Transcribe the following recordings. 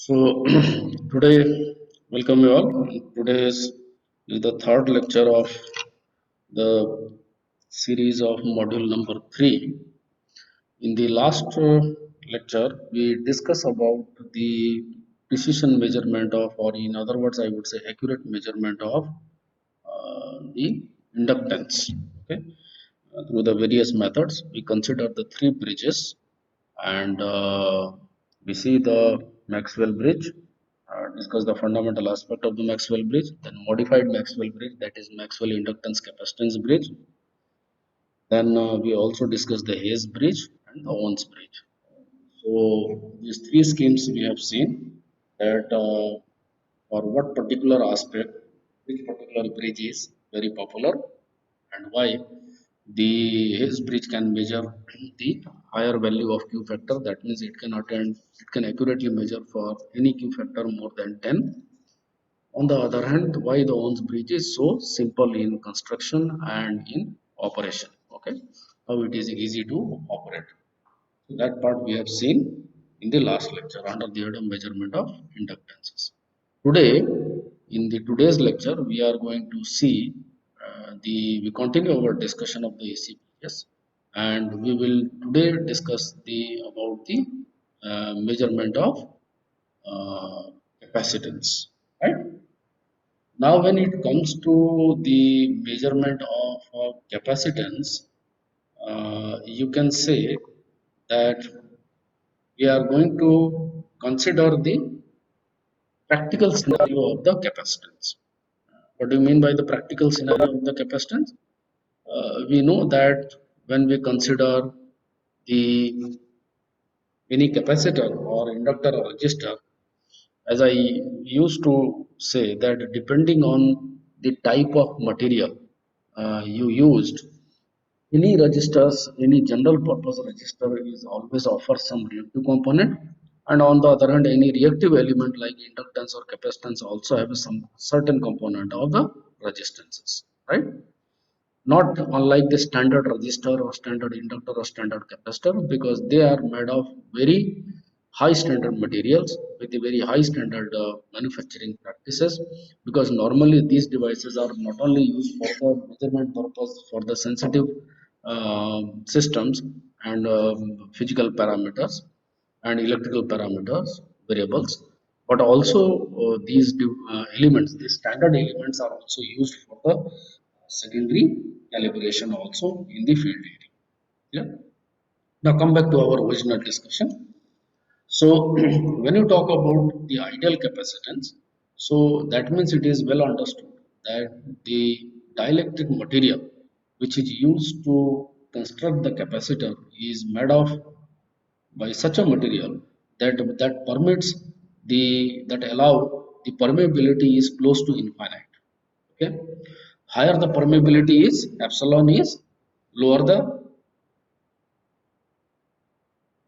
So today, welcome you all. Today is the third lecture of the series of module number 3. In the last lecture, we discussed about the precision measurement of, or in other words, I would say accurate measurement of the inductance. Okay, through the various methods, we consider the three bridges and we see the Maxwell bridge, discuss the fundamental aspect of the Maxwell bridge, then modified Maxwell bridge, that is Maxwell inductance capacitance bridge. Then we also discuss the Hayes bridge and the Owens bridge. So these three schemes we have seen that for what particular aspect, which particular bridge is very popular and why. The Hayes bridge can measure the higher value of Q factor. That means it can accurately measure for any Q factor more than 10. On the other hand, why the Owens bridge is so simple in construction and in operation. Okay, how it is easy to operate. So that part we have seen in the last lecture under the head of measurement of inductances. Today, in the today's lecture, we are going to see we continue our discussion of the ACPS, and we will today discuss the about the measurement of capacitance. Right now, when it comes to the measurement of capacitance, you can say that we are going to consider the practical scenario of the capacitance. What do you mean by the practical scenario of the capacitance? We know that when we consider the any capacitor or inductor or resistor, as I used to say that depending on the type of material you used, any resistors, any general purpose resistor is always offers some reactive component, and on the other hand, any reactive element like inductance or capacitance also have some certain component of the resistances, right? Not unlike the standard resistor or standard inductor or standard capacitor, because they are made of very high standard materials with a very high standard manufacturing practices, because normally these devices are not only used for the measurement purpose for the sensitive systems and physical parameters and electrical parameters variables, but also elements, these standard elements are also used for the secondary calibration also in the field area. Yeah. Now come back to our original discussion. So when you talk about the ideal capacitance, so that means it is well understood that the dielectric material which is used to construct the capacitor is made of by such a material that permits that allow the permeability is close to infinite. Okay, higher the permeability is, epsilon is, lower the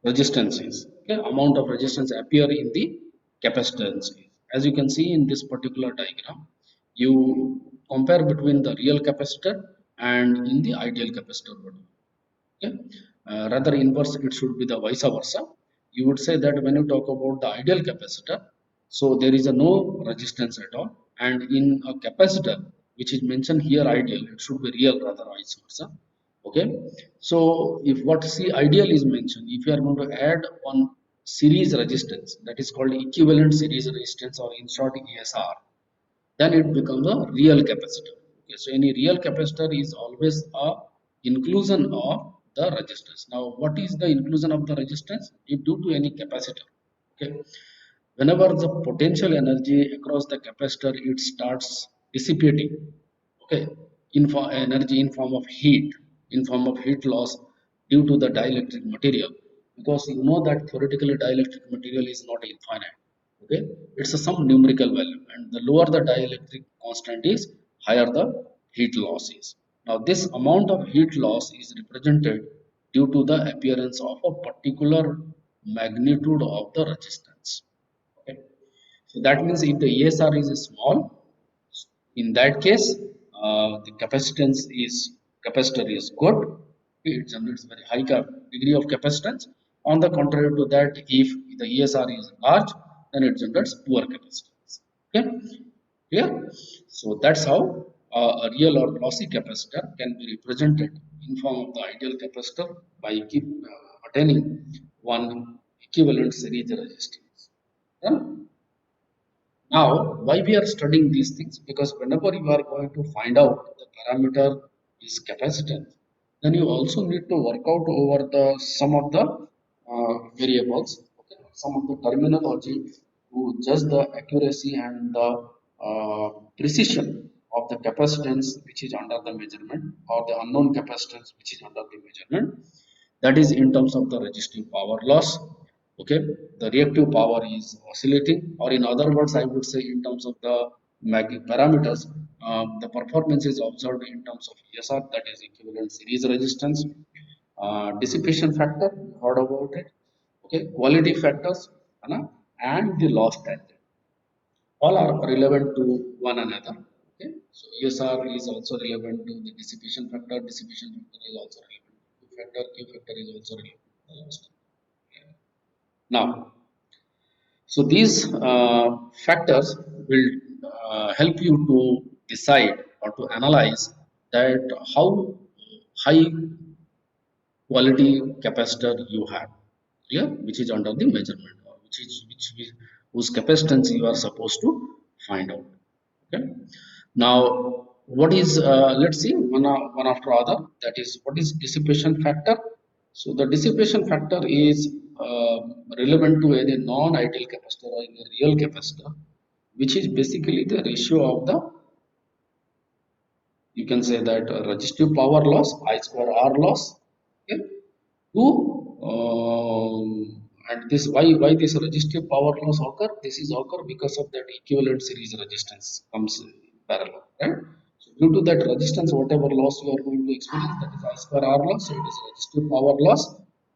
resistance is. Okay, amount of resistance appear in the capacitance is. As you can see in this particular diagram, you compare between the real capacitor and in the ideal capacitor. Okay, rather inverse, it should be the vice versa. You would say that when you talk about the ideal capacitor, so there is a no resistance at all, and in a capacitor which is mentioned here ideal, it should be real, rather vice versa. Okay, so if what see ideal is mentioned, if you are going to add one series resistance, that is called equivalent series resistance, or in short ESR, then it becomes a real capacitor. Okay, so any real capacitor is always a inclusion of the resistance. Now what is the inclusion of the resistance? If due to any capacitor, okay, whenever the potential energy across the capacitor it starts dissipating, okay, energy in form of heat, in form of heat loss due to the dielectric material, because you know that theoretically dielectric material is not infinite. Okay, it's a some numerical value, and the lower the dielectric constant is, higher the heat loss is. Now this amount of heat loss is represented due to the appearance of a particular magnitude of the resistance. Okay, so that means if the ESR is small, in that case, the capacitor is good. It generates very high degree of capacitance. On the contrary to that, if the ESR is large, then it generates poor capacitance. Okay, clear? So that's how a real or lossy capacitor can be represented in form of the ideal capacitor by attaining one equivalent series resistance. Yeah? Now, why we are studying these things? Because whenever you are going to find out the parameter is capacitance, then you also need to work out over the some of the variables, okay, some of the terminology to judge the accuracy and the precision of the capacitance which is under the measurement or the unknown capacitance which is under the measurement. That is in terms of the resistive power loss. Okay, the reactive power is oscillating, or in other words I would say in terms of the parameters, the performance is observed in terms of ESR, that is equivalent series resistance, dissipation factor, you heard about it, okay, quality factors, and the loss tangent, all are relevant to one another. Okay, so ESR is also relevant to the dissipation factor. Dissipation factor is also relevant to Q factor. Q factor is also relevant to the loss. Now, so these factors will help you to decide or to analyze that how high quality capacitor you have here, which is under the measurement, or whose capacitance you are supposed to find out. Okay, now what is let's see one after other, that is what is dissipation factor. So the dissipation factor is relevant to any non-ideal capacitor or any real capacitor, which is basically the ratio of the, you can say that resistive power loss, I square R loss, okay, to and this why this resistive power loss occur? This is occur because of that equivalent series resistance comes in parallel, right? So due to that resistance, whatever loss you are going to experience, that is I square R loss. So it is resistive power loss,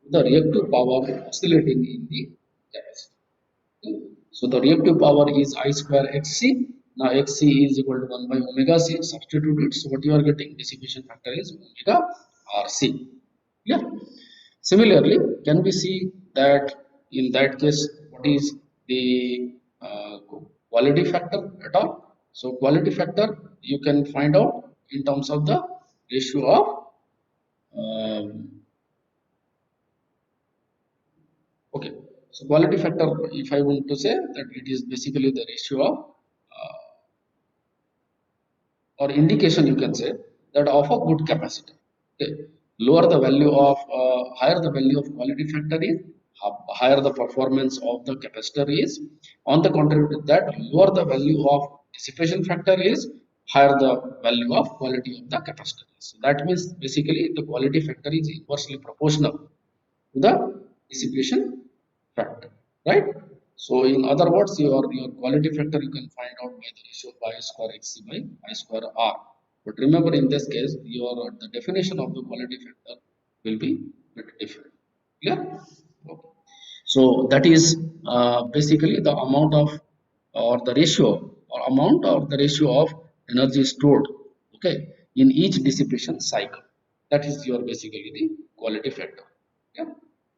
the reactive power oscillating in the capacitor. So the reactive power is I square Xc. Now Xc is equal to 1 by omega c. Substitute it. So what you are getting, dissipation factor is omega Rc. Yeah. Similarly, can we see that in that case, what is the quality factor at all? So quality factor you can find out in terms of the ratio of okay. So quality factor, if I want to say that it is basically the ratio of or indication, you can say that of a good capacitor. Okay. Lower the value of higher the value of quality factor is, higher the performance of the capacitor is. On the contrary to that, lower the value of dissipation factor is, higher the value of quality of the capacitor is. So that means basically the quality factor is inversely proportional to the dissipation factor, right? So in other words, your quality factor you can find out by the ratio of I square Xc by I square R. But remember, in this case, your the definition of the quality factor will be bit different. Yeah. Okay. So that is basically the amount of, or the ratio or amount or the ratio of energy stored, okay, in each dissipation cycle. That is your basically the quality factor. Yeah.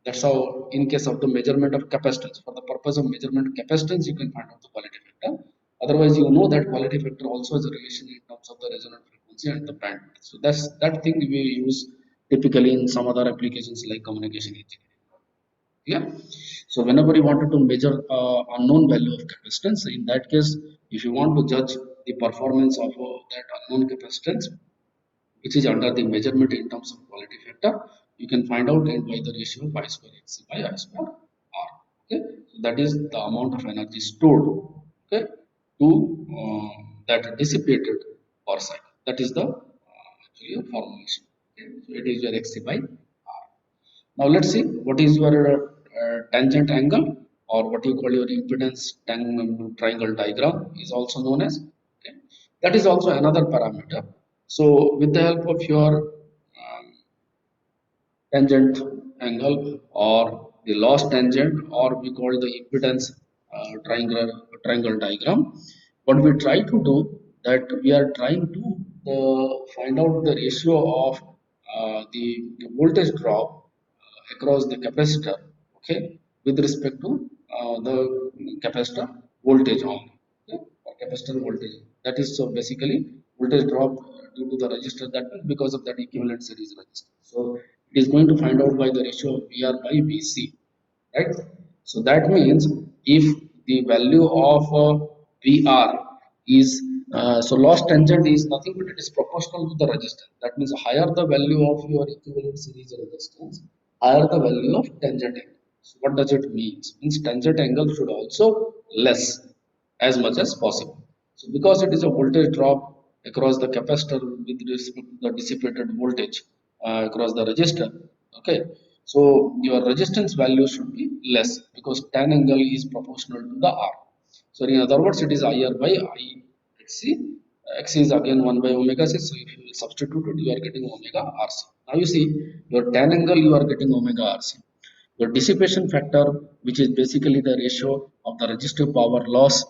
That's how in case of the measurement of capacitance, for the purpose of measurement of capacitance, you can find out the quality factor. Otherwise, you know that quality factor also has a relation in terms of the resonant frequency and the bandwidth. So that's that thing we use typically in some other applications like communication engineering. Yeah. So whenever you wanted to measure unknown value of capacitance, in that case, if you want to judge the performance of that unknown capacitance, which is under the measurement in terms of quality factor, you can find out and by the ratio of I square Xc by I square R. Okay. So that is the amount of energy stored, okay, to that dissipated per cycle. That is the actually a formulation. Okay. So it is your Xc by R. Now let's see what is your tangent angle, or what you call your impedance triangle diagram is also known as. Okay. That is also another parameter. So with the help of your tangent angle or the loss tangent, or we call the impedance triangle diagram, what we try to do, that we are trying to find out the ratio of the voltage drop across the capacitor, okay, with respect to the capacitor voltage only. Okay? Or capacitor voltage. That is so basically voltage drop due to the resistor, that means because of that equivalent series resistor. So it is going to find out by the ratio of VR by VC, right? So that means if the value of VR is so loss tangent is nothing but it is proportional to the resistance. That means higher the value of your equivalent series resistance, higher the value of tangent angle. So what does it mean? It means tangent angle should also less as much as possible. So because it is a voltage drop across the capacitor with respect to the dissipated voltage across the resistor, okay. So your resistance value should be less because tan angle is proportional to the R. So in other words, it is IR by IXC. X is again 1 by omega c. So if you substitute it, you are getting omega RC. Now you see your tan angle, you are getting omega RC. Your dissipation factor, which is basically the ratio of the resistive power loss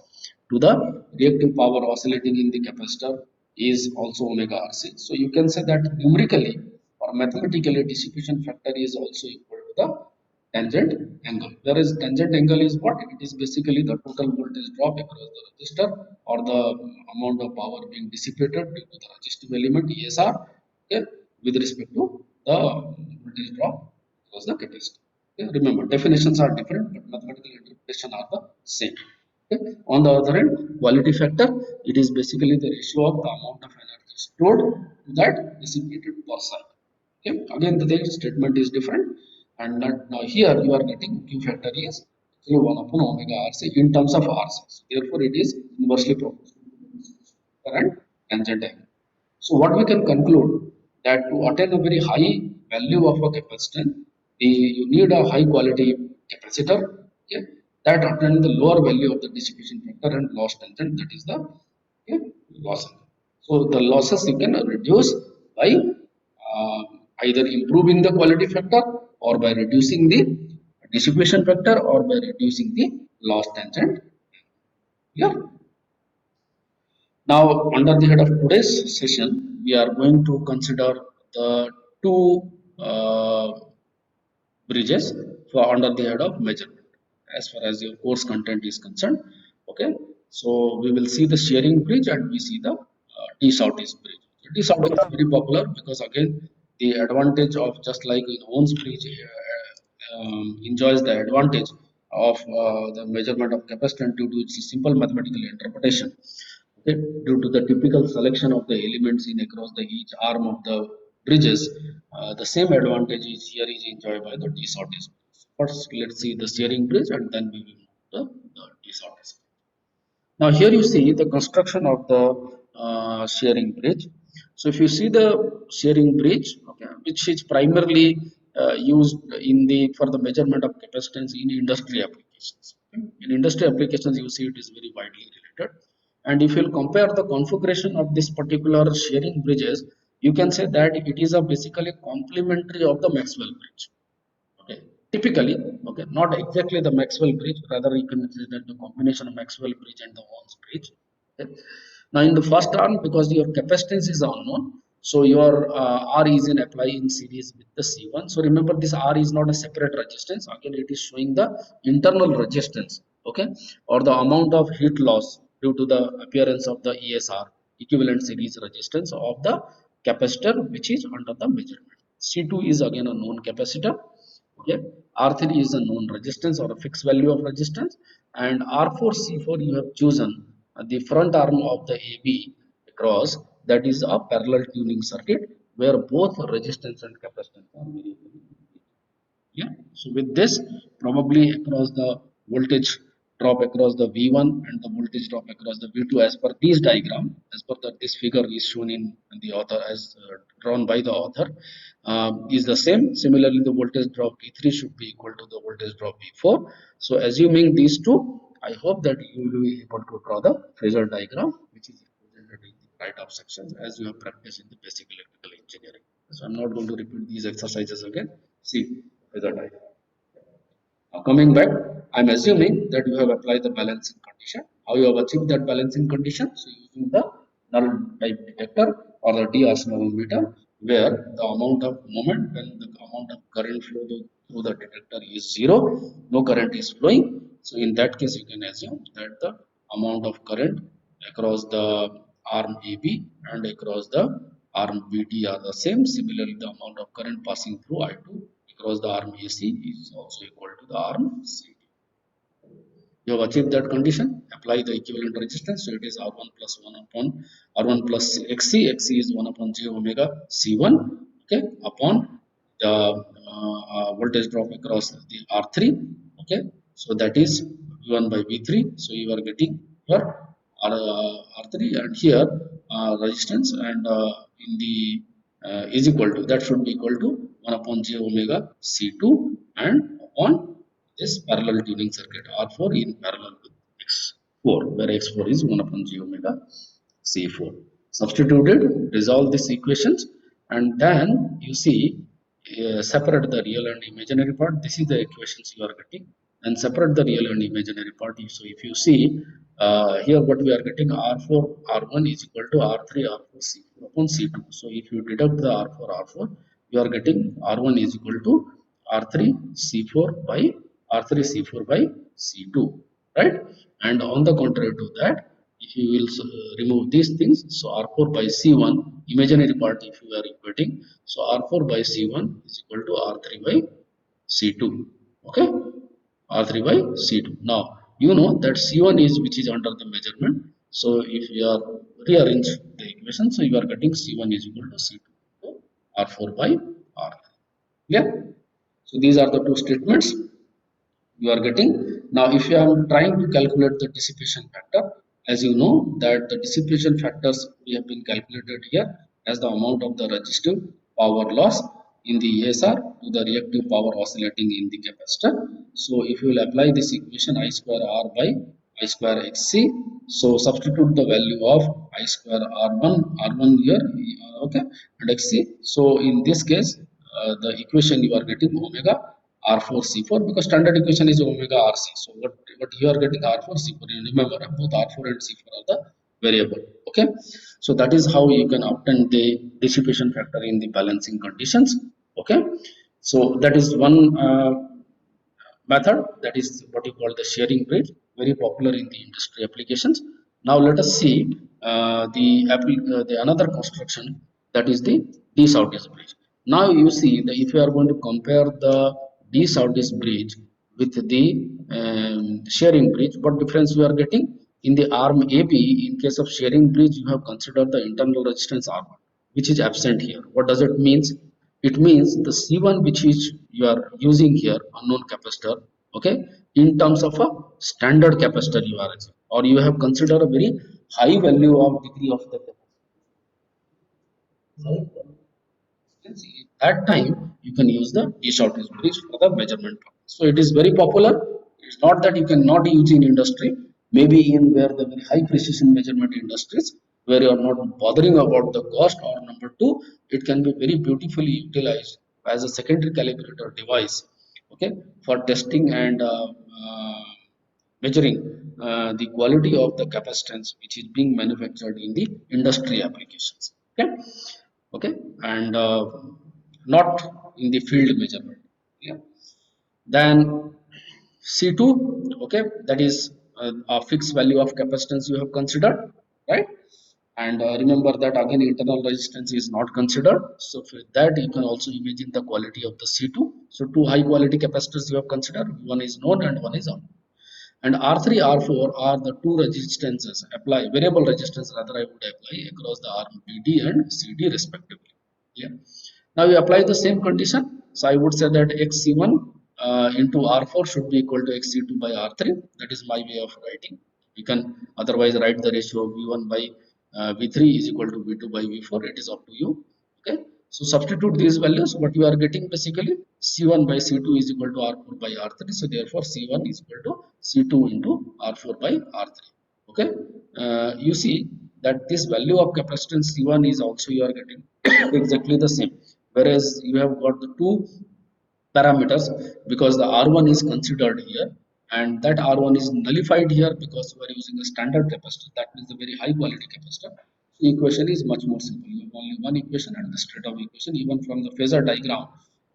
to the reactive power oscillating in the capacitor, is also omega RC. So you can say that numerically or mathematically, dissipation factor is also equal to the tangent angle. Whereas tangent angle is what? It is basically the total voltage drop across the resistor or the amount of power being dissipated due to the resistive element ESR, okay, with respect to the voltage drop across the capacitor. Okay. Remember, definitions are different, but mathematical interpretation are the same. Okay. On the other hand, quality factor, it is basically the ratio of the amount of energy stored to that dissipated per cycle. Okay. Again, the statement is different, and now here you are getting Q factor is actually 1 upon omega RC in terms of RC. So therefore, it is inversely proportional to current tangent angle. So what we can conclude that to attain a very high value of a capacitance, you need a high quality capacitor, okay, that attain the lower value of the dissipation factor and loss tangent, that is the, okay, loss. So the losses you can reduce by uh, either improving the quality factor or by reducing the dissipation factor or by reducing the loss tangent. Yeah. Now, under the head of today's session, we are going to consider the two bridges for under the head of measurement as far as your course content is concerned. Okay, so we will see the shearing bridge and we see the T-Southeast bridge. The T-Southeast is very popular because again the advantage of just like in Ohm's bridge enjoys the advantage of the measurement of capacitance due to its simple mathematical interpretation. Okay, due to the typical selection of the elements in across the each arm of the bridges, the same advantage is here is enjoyed by the T-Southeast. First, let's see the steering bridge and then we will move to the T-Southeast. Now here you see the construction of the shearing bridge. So if you see the shearing bridge, okay, which is primarily used in the for the measurement of capacitance in industry applications. Okay. In industry applications, you see it is very widely related. And if you compare the configuration of this particular shearing bridges, you can say that it is a basically complementary of the Maxwell bridge. Okay. Typically, okay, not exactly the Maxwell bridge, rather you can consider the combination of Maxwell bridge and the Ohm's bridge. Okay. Now in the first term, because your capacitance is unknown, so your R is in apply in series with the C1. So remember this R is not a separate resistance. Again, it is showing the internal resistance, okay, or the amount of heat loss due to the appearance of the ESR, equivalent series resistance of the capacitor, which is under the measurement. C2 is again a known capacitor. Okay, R3 is a known resistance or a fixed value of resistance, and R4 C4 you have chosen the front arm of the AB across, that is a parallel tuning circuit where both resistance and capacitance are variable. Yeah. So with this, probably across the voltage drop across the V1 and the voltage drop across the V2 as per this diagram, as per that this figure is shown in the author as drawn by the author, is the same. Similarly, the voltage drop V3 should be equal to the voltage drop V4. So assuming these two, I hope that you will be able to draw the phasor diagram, which is represented in the right of sections as you have practiced in the basic electrical engineering. So I'm not going to repeat these exercises again. See phasor diagram. Now coming back, I'm assuming that you have applied the balancing condition. How you have achieved that balancing condition? So using the null type detector or the D oscillometer, where the amount of moment when the amount of current flow through the detector is zero, no current is flowing, So in that case, you can assume that the amount of current across the arm AB and across the arm BD are the same. Similarly, the amount of current passing through I2 across the arm AC is also equal to the arm CD. You have achieved that condition, apply the equivalent resistance. So it is R1 plus 1 upon R1 plus XC. XC is 1 upon j omega C1, okay, upon the voltage drop across the R3, okay. So that is V1 by V3. So you are getting your R3, and here resistance, and in the is equal to, that should be equal to 1 upon j omega C2 and upon this parallel tuning circuit R4 in parallel with X4, where X4 is 1 upon j omega C4. Substituted, resolve these equations, and then you see, separate the real and imaginary part. This is the equations you are getting, and separate the real and imaginary part. So if you see here, what we are getting, R4 R1 is equal to R3 R4 C4 upon C2. So if you deduct the R4 R4, you are getting R1 is equal to R3 C4 by R3 C4 by C2, right? And on the contrary to that, if you will remove these things, so R4 by C1, imaginary part if you are equating, so R4 by C1 is equal to R3 by C2, okay, R3 by C2. Now, you know that C1 is which is under the measurement, so if you are rearrange the equation, so you are getting C1 is equal to C2 to R4 by R3. Yeah, so these are the two statements you are getting. Now, if you are trying to calculate the dissipation factor, as you know that the dissipation factors we have been calculated here as the amount of the resistive power loss in the ESR to the reactive power oscillating in the capacitor. So if you will apply this equation, I square R by I square XC, so substitute the value of I square R1 here, okay, and XC. So in this case, the equation you are getting omega R4 C4, because standard equation is omega RC. So what you are getting R4 C4. You remember both R4 and C4 are the variable. Okay, so that is how you can obtain the dissipation factor in the balancing conditions. Okay, so that is one method, that is what you call the sharing bridge, very popular in the industry applications. Now let us see the another construction, that is the de-Sautis bridge. Now you see that if you are going to compare the de-Sautis bridge with the sharing bridge, what difference you are getting? In the arm AB, in case of sharing bridge, you have considered the internal resistance R1, which is absent here. What does it means? It means the C1 which is you are using here, unknown capacitor, okay, in terms of a standard capacitor you are using, or you have considered a very high value of degree of the capacitor. At that time, you can use the de-Sautis bridge for the measurement purpose. So it is very popular. It's not that you cannot use in industry. Maybe in where the very high precision measurement industries, where you are not bothering about the cost, or number two, it can be very beautifully utilized as a secondary calibrator device, okay, for testing and measuring the quality of the capacitance which is being manufactured in the industry applications. Okay, okay, and not in the field measurement. Yeah. Then C2, okay, that is a fixed value of capacitance you have considered, right? And remember that again internal resistance is not considered. So for that you can also imagine the quality of the C2. So two high quality capacitors you have considered, one is known and one is unknown. And R3, R4 are the two resistances apply, variable resistance rather I would apply across the arm BD and CD respectively. Yeah. Now you apply the same condition. So I would say that XC1 into R4 should be equal to XC2 by R3. That is my way of writing. You can otherwise write the ratio of V1 by V3 is equal to V2 by V4. It is up to you. Okay. So substitute these values. What you are getting basically C1 by C2 is equal to R4 by R3. So therefore C1 is equal to C2 into R4 by R3. Okay. You see that this value of capacitance C1 is also you are getting exactly the same. Whereas you have got the two parameters, because the R1 is considered here, and that R1 is nullified here because we are using a standard capacitor, that means a very high quality capacitor. The equation is much more simple. You have only one equation and the straight of equation. Even from the phasor diagram,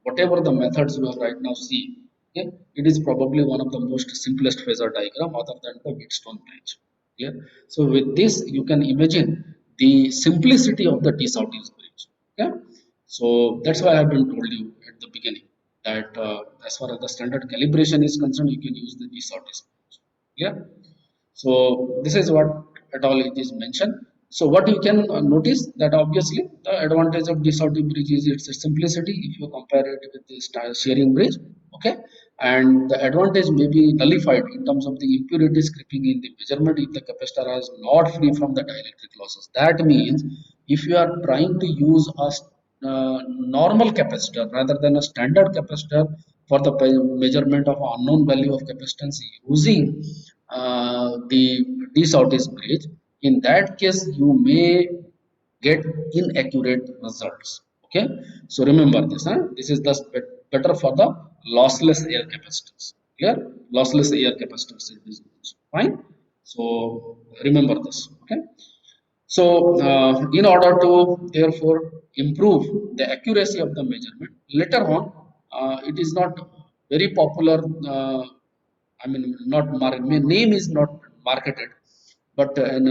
whatever the methods you have right now see, Okay, it is probably one of the most simplest phasor diagram other than the Wheatstone bridge. Yeah. So with this, you can imagine the simplicity of the T-Southeast bridge. Yeah. So that's why I've been told you at the beginning that as far as the standard calibration is concerned, you can use the T-Southeast bridge. Yeah. So this is what at all it is mentioned. So what you can notice that obviously the advantage of this sorting bridge is its simplicity if you compare it with the sharing bridge. Okay, and the advantage may be nullified in terms of the impurities creeping in the measurement if the capacitor is not free from the dielectric losses. That means if you are trying to use a normal capacitor rather than a standard capacitor for the measurement of unknown value of capacitance using the D-Southeast bridge, in that case you may get inaccurate results. Okay, so remember this. This is the better for the lossless air capacitors. Clear? Lossless air capacitors is fine. So remember this. Okay. So, in order to therefore improve the accuracy of the measurement, later on, it is not very popular. I mean, not name is not marketed, but an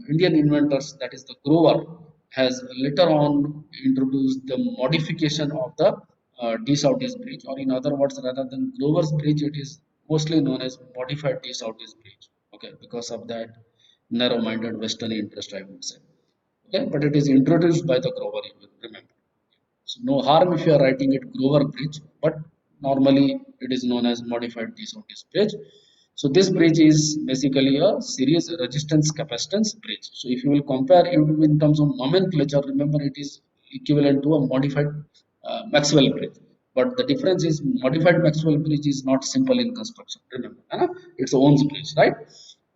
Indian inventors, that is the Grover, has later on introduced the modification of the D-Southeast bridge, or in other words, rather than Grover's bridge, it is mostly known as modified D-Southeast bridge. Okay, because of that narrow-minded Western interest, I would say. Okay, but it is introduced by the Grover, you will remember. So no harm if you are writing it Grover bridge, but normally it is known as modified T-Southeast bridge. So this bridge is basically a series resistance capacitance bridge. So if you will compare it in terms of nomenclature, remember it is equivalent to a modified Maxwell bridge. But the difference is modified Maxwell bridge is not simple in construction. Remember, it's Ohm's bridge, right?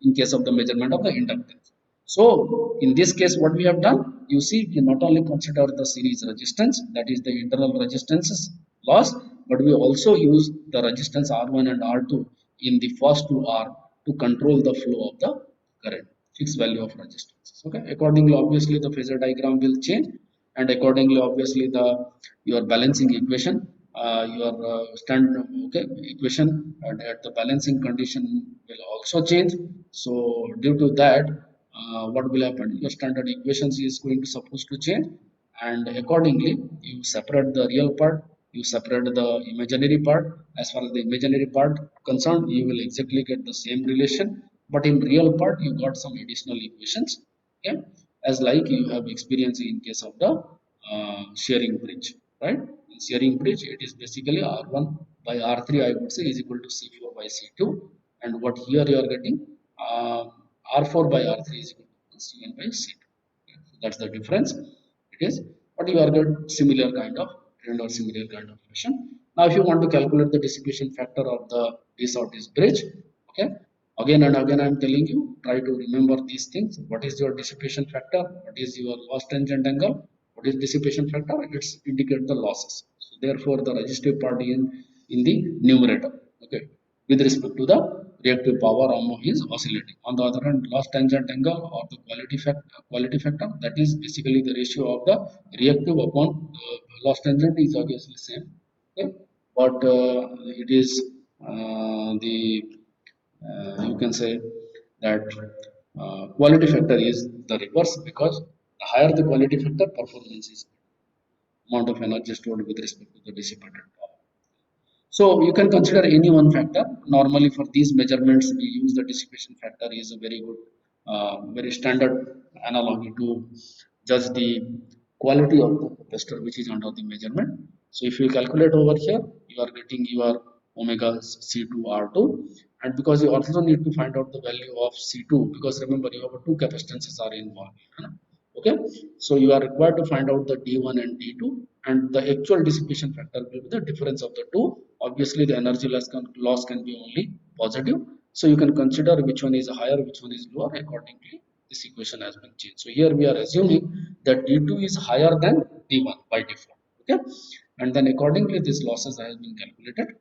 In case of the measurement of the inductance. So in this case, what we have done, you see, we not only consider the series resistance, that is the internal resistances loss, but we also use the resistance R1 and R2 in the first two R to control the flow of the current, fixed value of resistance. Okay, accordingly, obviously the phasor diagram will change, and accordingly, obviously the your balancing equation, your stand okay equation at the balancing condition will also change. So due to that, what will happen? Your standard equations is going to supposed to change, and accordingly you separate the real part, you separate the imaginary part. As far as the imaginary part concerned, you will exactly get the same relation, but in real part you got some additional equations. Okay, as like you have experienced in case of the sharing bridge, right? In sharing bridge, it is basically R1 by R3, I would say, is equal to C4 by C2, and what here you are getting, uh, R4 by R3 is equal to C1 by C2. So that's the difference. It is, but you are get similar kind of trend or similar kind of fashion. Now, if you want to calculate the dissipation factor of the this or this bridge, okay, again and again I'm telling you, try to remember these things. What is your dissipation factor? What is your loss tangent angle? What is dissipation factor? It's indicate the losses. So therefore the resistive part in the numerator, okay, with respect to the reactive power is oscillating. On the other hand, loss tangent angle or the quality factor, that is basically the ratio of the reactive upon loss tangent is obviously same. Okay, but it is the you can say that quality factor is the reverse, because the higher the quality factor, performance is amount of energy stored with respect to the dissipated power. So you can consider any one factor. Normally for these measurements, we use the dissipation factor is a very good, very standard analogy to judge the quality of the capacitor which is under the measurement. So if you calculate over here, you are getting your omega C2 R2, and because you also need to find out the value of C2, because remember you have two capacitances are involved. Okay, so you are required to find out the D1 and D2, and the actual dissipation factor will be the difference of the two. Obviously the energy loss can be only positive, so you can consider which one is higher, which one is lower. Accordingly this equation has been changed. So here we are assuming that D2 is higher than D1 by default. Okay, and then accordingly these losses has been calculated.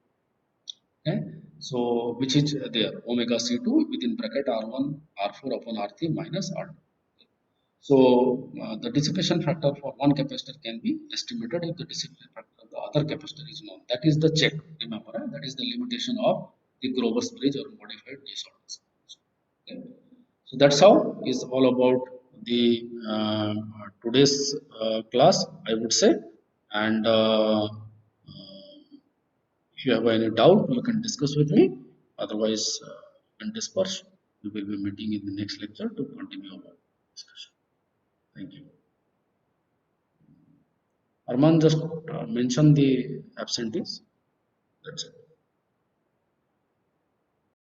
Okay, so which is there omega C2 within bracket R1 R4 upon R3 minus R2. So the dissipation factor for one capacitor can be estimated if the dissipation factor of the the other capacitor is known. That is the check. Remember, that is the limitation of the Grover's bridge or modified disorders. Okay. So that's how is all about the today's class, I would say. And if you have any doubt, you can discuss with me. Otherwise, you can disperse. We will be meeting in the next lecture to continue our discussion. Thank you. Arman just mention the absentees. That's it.